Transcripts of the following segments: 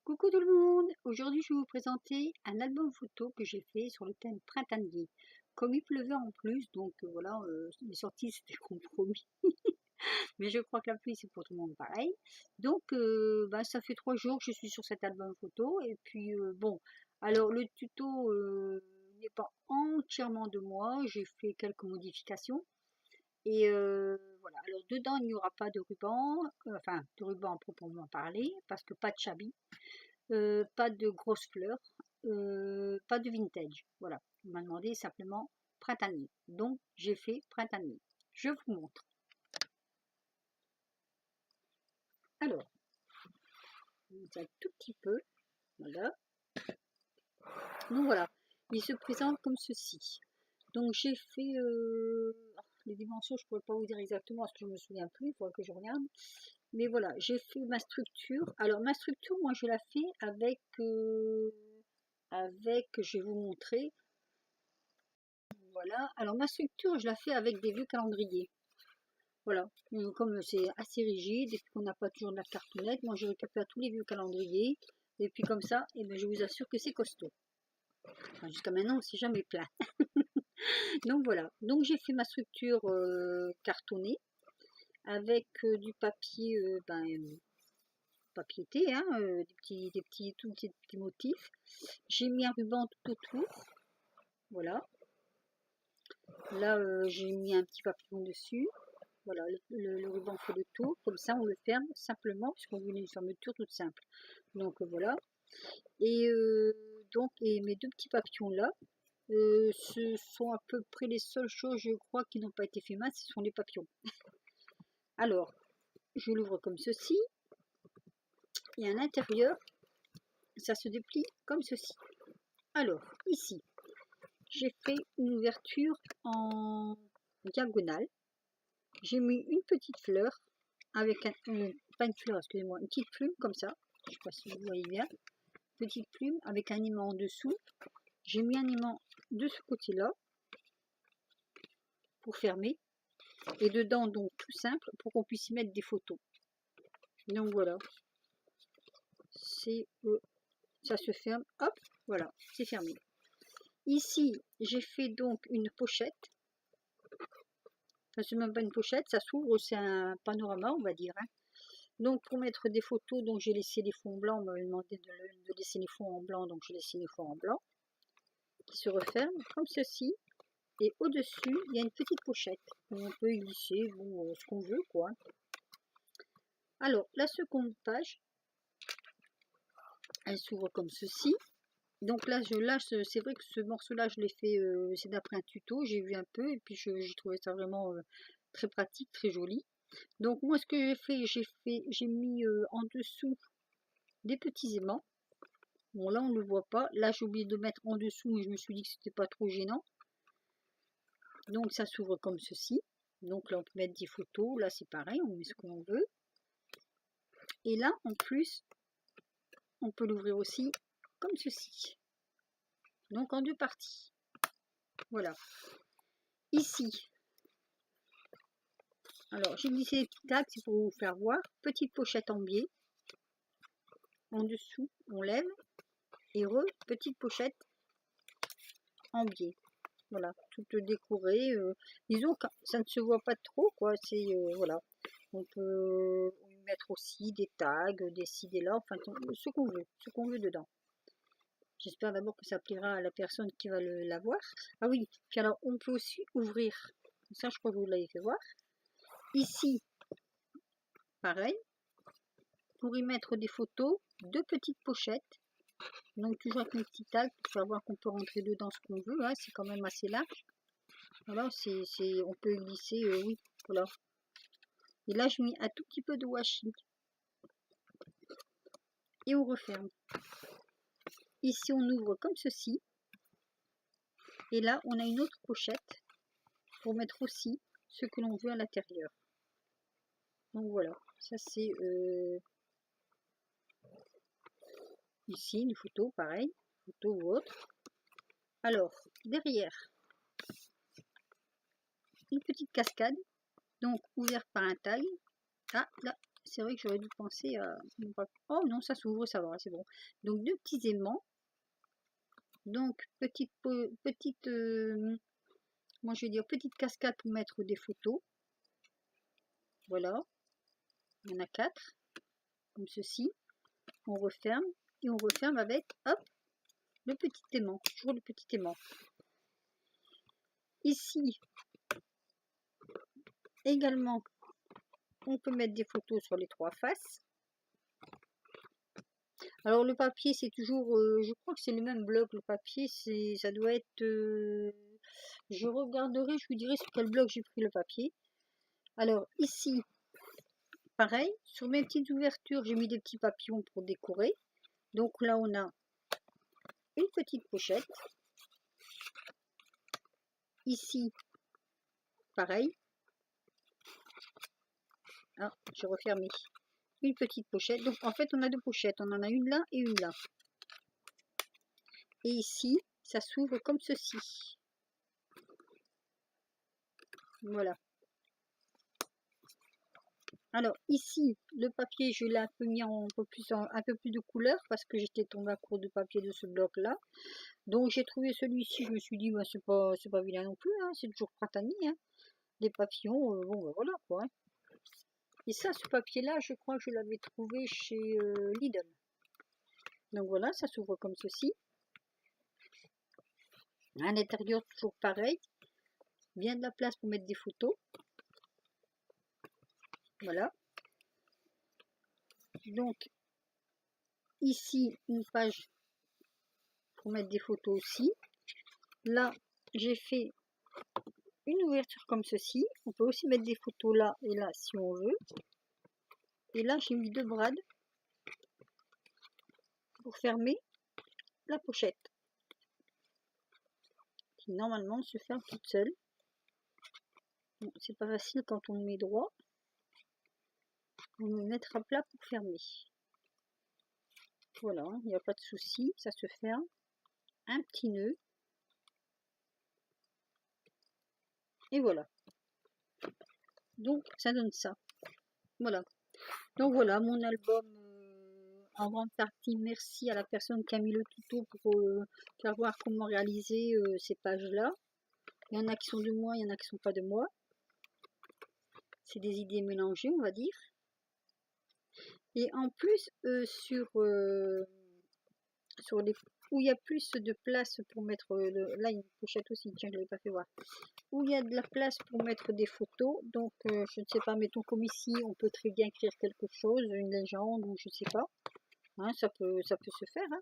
Coucou tout le monde! Aujourd'hui je vais vous présenter un album photo que j'ai fait sur le thème printanier. Comme il pleuvait en plus, donc voilà, les sorties c'était compromis. Mais je crois que la pluie c'est pour tout le monde pareil. Donc ça fait 3 jours que je suis sur cet album photo. Et puis bon, alors le tuto n'est pas entièrement de moi, j'ai fait quelques modifications. Et voilà, alors dedans il n'y aura pas de ruban, enfin de ruban à proprement parler, parce que pas de chabis. Pas de grosses fleurs, pas de vintage. Voilà, on m'a demandé simplement printanier. Donc j'ai fait printanier. Je vous montre. Alors, un tout petit peu. Voilà. Donc voilà, il se présente comme ceci. Donc j'ai fait les dimensions, je ne pourrais pas vous dire exactement parce que je ne me souviens plus, il faudrait que je regarde. Mais voilà, j'ai fait ma structure. Alors ma structure, moi je la fais avec, je vais vous montrer. Voilà, alors ma structure, je la fais avec des vieux calendriers. Voilà, comme c'est assez rigide et qu'on n'a pas toujours de la cartonnette, moi je récupère tous les vieux calendriers. Et puis comme ça, et bien, je vous assure que c'est costaud. Enfin, jusqu'à maintenant, c'est jamais plein. Donc voilà, donc j'ai fait ma structure cartonnée avec du papier, papier thé, hein, tout petits motifs. J'ai mis un ruban tout autour. Voilà. Là, j'ai mis un petit papillon dessus. Voilà, le ruban fait le tour, comme ça on le ferme simplement, puisqu'on veut une fermeture toute simple. Donc voilà. Et et mes deux petits papillons là, ce sont à peu près les seules choses, je crois, qui n'ont pas été fait main, ce sont les papillons. Alors, je l'ouvre comme ceci, et à l'intérieur, ça se déplie comme ceci. Alors, ici, j'ai fait une ouverture en diagonale. J'ai mis une petite fleur avec pas une fleur, excusez-moi, une petite plume comme ça. Je ne sais pas si vous voyez bien. Petite plume avec un aimant en dessous. J'ai mis un aimant de ce côté-là pour fermer. Et dedans, donc tout simple, pour qu'on puisse y mettre des photos. Donc voilà. C'est ça se ferme. Hop, voilà, c'est fermé. Ici, j'ai fait donc une pochette. Enfin, c'est même pas une pochette, ça s'ouvre, c'est un panorama, on va dire. Hein. Donc pour mettre des photos, donc j'ai laissé les fonds blancs, on m'avait demandé de laisser les fonds en blanc, donc j'ai laissé les fonds en blanc, qui se referment comme ceci. Et au-dessus, il y a une petite pochette où on peut y glisser ce qu'on veut, quoi. Alors, la seconde page, elle s'ouvre comme ceci. Donc là, c'est vrai que ce morceau-là, je l'ai fait, c'est d'après un tuto, j'ai vu un peu, et puis j'ai trouvé ça vraiment très pratique, très joli. Donc moi, ce que j'ai mis en dessous des petits aimants. Bon, là, on ne le voit pas. Là, j'ai oublié de mettre en dessous, mais je me suis dit que c'était pas trop gênant. Donc, ça s'ouvre comme ceci. Donc là, on peut mettre des photos. Là, c'est pareil, on met ce qu'on veut. Et là, en plus, on peut l'ouvrir aussi comme ceci. Donc, en deux parties. Voilà. Ici, alors, j'ai glissé les petits tags, c'est pour vous faire voir. Petite pochette en biais. En dessous, on lève. Et petite pochette en biais. Voilà, toute décorée. Disons que ça ne se voit pas trop, quoi. C'est voilà. On peut y mettre aussi des tags, des ci, des là, enfin ce qu'on veut dedans. J'espère d'abord que ça plaira à la personne qui va l'avoir. Ah oui, puis alors on peut aussi ouvrir. Ça, je crois que vous l'avez fait voir. Ici, pareil, pour y mettre des photos, deux petites pochettes. Donc toujours avec mes petits tags pour savoir qu'on peut rentrer dedans ce qu'on veut. Hein, c'est quand même assez large. Voilà, on peut glisser, oui, voilà. Et là, je mets un tout petit peu de washi. Et on referme. Ici, on ouvre comme ceci. Et là, on a une autre pochette pour mettre aussi ce que l'on veut à l'intérieur. Donc voilà, ça c'est ici une photo, pareil, photo ou autre. Alors, derrière, une petite cascade, donc ouverte par un tag. Ah, là, C'est vrai que j'aurais dû penser à... Oh non, ça s'ouvre, ça va, c'est bon. Donc 2 petits aimants. Donc petite moi je vais dire petite cascade pour mettre des photos. Voilà. Il y en a 4. Comme ceci. On referme. Et on referme avec, hop, le petit aimant. Toujours le petit aimant. Ici, également, on peut mettre des photos sur les 3 faces. Alors le papier, c'est toujours, je crois que c'est le même bloc. Le papier, ça doit être, je regarderai, je vous dirai sur quel bloc j'ai pris le papier. Alors ici, pareil, sur mes petites ouvertures, j'ai mis des petits papillons pour décorer. Donc là, on a une petite pochette. Ici, pareil. Ah, j'ai refermé. Une petite pochette. Donc en fait, on a 2 pochettes. On en a une là et une là. Et ici, ça s'ouvre comme ceci. Voilà. Alors ici, le papier, je l'ai un peu mis en un peu plus de couleur parce que j'étais tombée à court de papier de ce bloc là. Donc j'ai trouvé celui-ci, je me suis dit bah, c'est pas vilain non plus, hein, c'est toujours printanier, hein. Les papillons, bon bah, voilà quoi. Hein. Et ça, ce papier là, je crois que je l'avais trouvé chez Lidl. Donc voilà, ça s'ouvre comme ceci. À l'intérieur, toujours pareil. Bien de la place pour mettre des photos. Voilà. Donc ici, une page pour mettre des photos aussi. Là, j'ai fait une ouverture comme ceci. On peut aussi mettre des photos là et là si on veut. Et là, j'ai mis 2 brades pour fermer la pochette. Qui normalement se ferme toute seule. Bon, c'est pas facile quand on le met droit. On le mettra plat pour fermer. Voilà, il n'y a pas de souci, ça se ferme. Un petit nœud. Et voilà. Donc, ça donne ça. Voilà. Donc voilà, mon album en grande partie. Merci à la personne qui a mis le tuto pour faire voir comment réaliser ces pages-là. Il y en a qui sont de moi, il y en a qui sont pas de moi. C'est des idées mélangées, on va dire. Et en plus, sur les où il y a plus de place pour mettre là il y a une pochette aussi, tiens je ne l'ai pas fait voir, où il y a de la place pour mettre des photos, donc je ne sais pas, mettons comme ici on peut très bien écrire quelque chose, une légende ou je ne sais pas, hein, ça peut se faire, hein.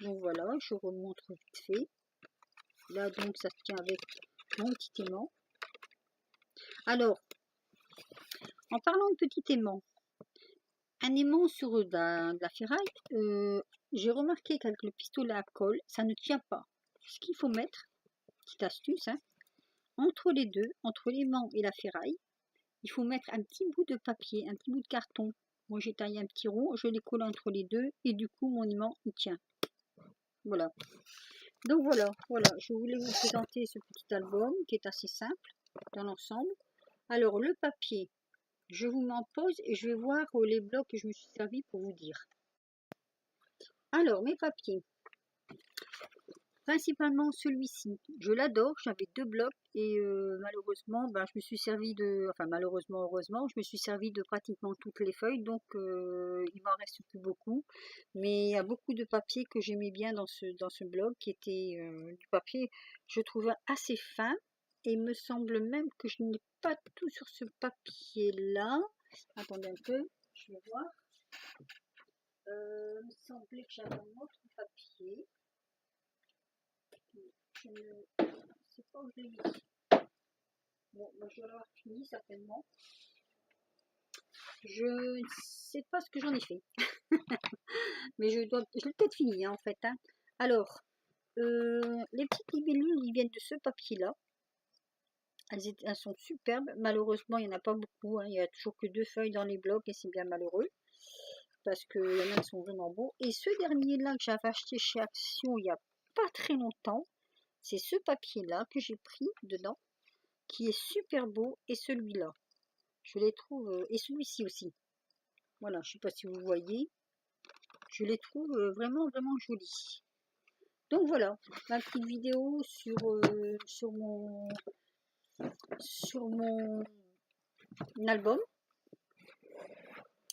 Donc voilà, je remontre vite fait. Là donc ça se tient avec mon petit aimant. Alors en parlant de petit aimant, un aimant sur de la ferraille, j'ai remarqué qu'avec le pistolet à colle, ça ne tient pas. Ce qu'il faut mettre, petite astuce, hein, entre les deux, entre l'aimant et la ferraille, il faut mettre un petit bout de papier, un petit bout de carton. Moi j'ai taillé un petit rond, je l'ai collé entre les deux et du coup mon aimant il tient. Voilà. Donc voilà, je voulais vous présenter ce petit album qui est assez simple dans l'ensemble. Alors le papier, je vous m'en pose et je vais voir les blocs que je me suis servi pour vous dire. Alors mes papiers, principalement celui-ci, je l'adore, j'avais 2 blocs et malheureusement, je me suis servi de, enfin malheureusement, heureusement, je me suis servi de pratiquement toutes les feuilles, donc il m'en reste plus beaucoup, mais il y a beaucoup de papier que j'aimais bien dans ce bloc, qui était du papier, je trouvais assez fin, et il me semble même que je n'ai pas tout sur ce papier-là, attendez un peu, je vais voir, il me semblait que j'avais un autre papier, je ne sais pas où je l'ai mis. Bon, moi je dois l'avoir fini certainement. Je ne sais pas ce que j'en ai fait. Mais je l'ai peut-être fini hein, en fait. Hein. Alors, les petites libellules, ils viennent de ce papier-là. Elles sont superbes. Malheureusement, il n'y en a pas beaucoup. Hein. Il n'y a toujours que 2 feuilles dans les blocs et c'est bien malheureux. Parce que y en a qui sont vraiment beaux. Et ce dernier-là que j'avais acheté chez Action il n'y a pas très longtemps, c'est ce papier-là que j'ai pris dedans, qui est super beau, et celui-là. Je les trouve, et celui-ci aussi. Voilà, je sais pas si vous voyez. Je les trouve vraiment, vraiment jolis. Donc voilà, ma petite vidéo sur mon album.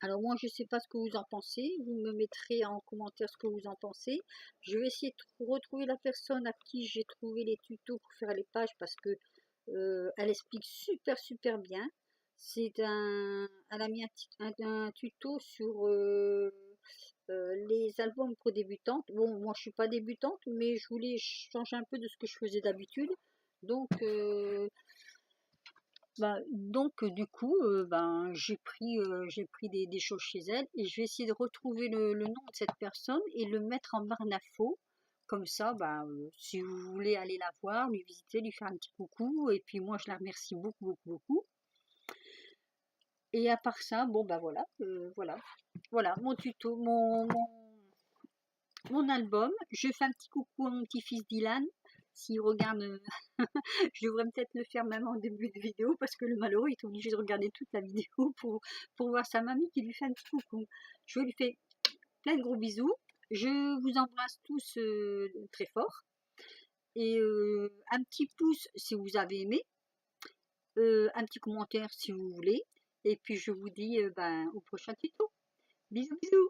Alors moi, je sais pas ce que vous en pensez. Vous me mettrez en commentaire ce que vous en pensez. Je vais essayer de retrouver la personne à qui j'ai trouvé les tutos pour faire les pages parce que elle explique super super bien. Elle a mis un tuto sur les albums pour débutantes. Bon, moi je suis pas débutante, mais je voulais changer un peu de ce que je faisais d'habitude. Donc, du coup, j'ai pris des choses chez elle et je vais essayer de retrouver le nom de cette personne et le mettre en barre d'infos. Comme ça, si vous voulez aller la voir, lui visiter, lui faire un petit coucou, et puis moi je la remercie beaucoup, beaucoup, beaucoup. Et à part ça, bon voilà mon tuto, mon album. Je fais un petit coucou à mon petit-fils Dylan. S'il regarde, je devrais peut-être le faire même en début de vidéo parce que le malheureux il est obligé de regarder toute la vidéo pour voir sa mamie qui lui fait un petit coucou. Je lui fais plein de gros bisous. Je vous embrasse tous très fort. Et un petit pouce si vous avez aimé. Un petit commentaire si vous voulez. Et puis je vous dis au prochain tuto. Bisous bisous.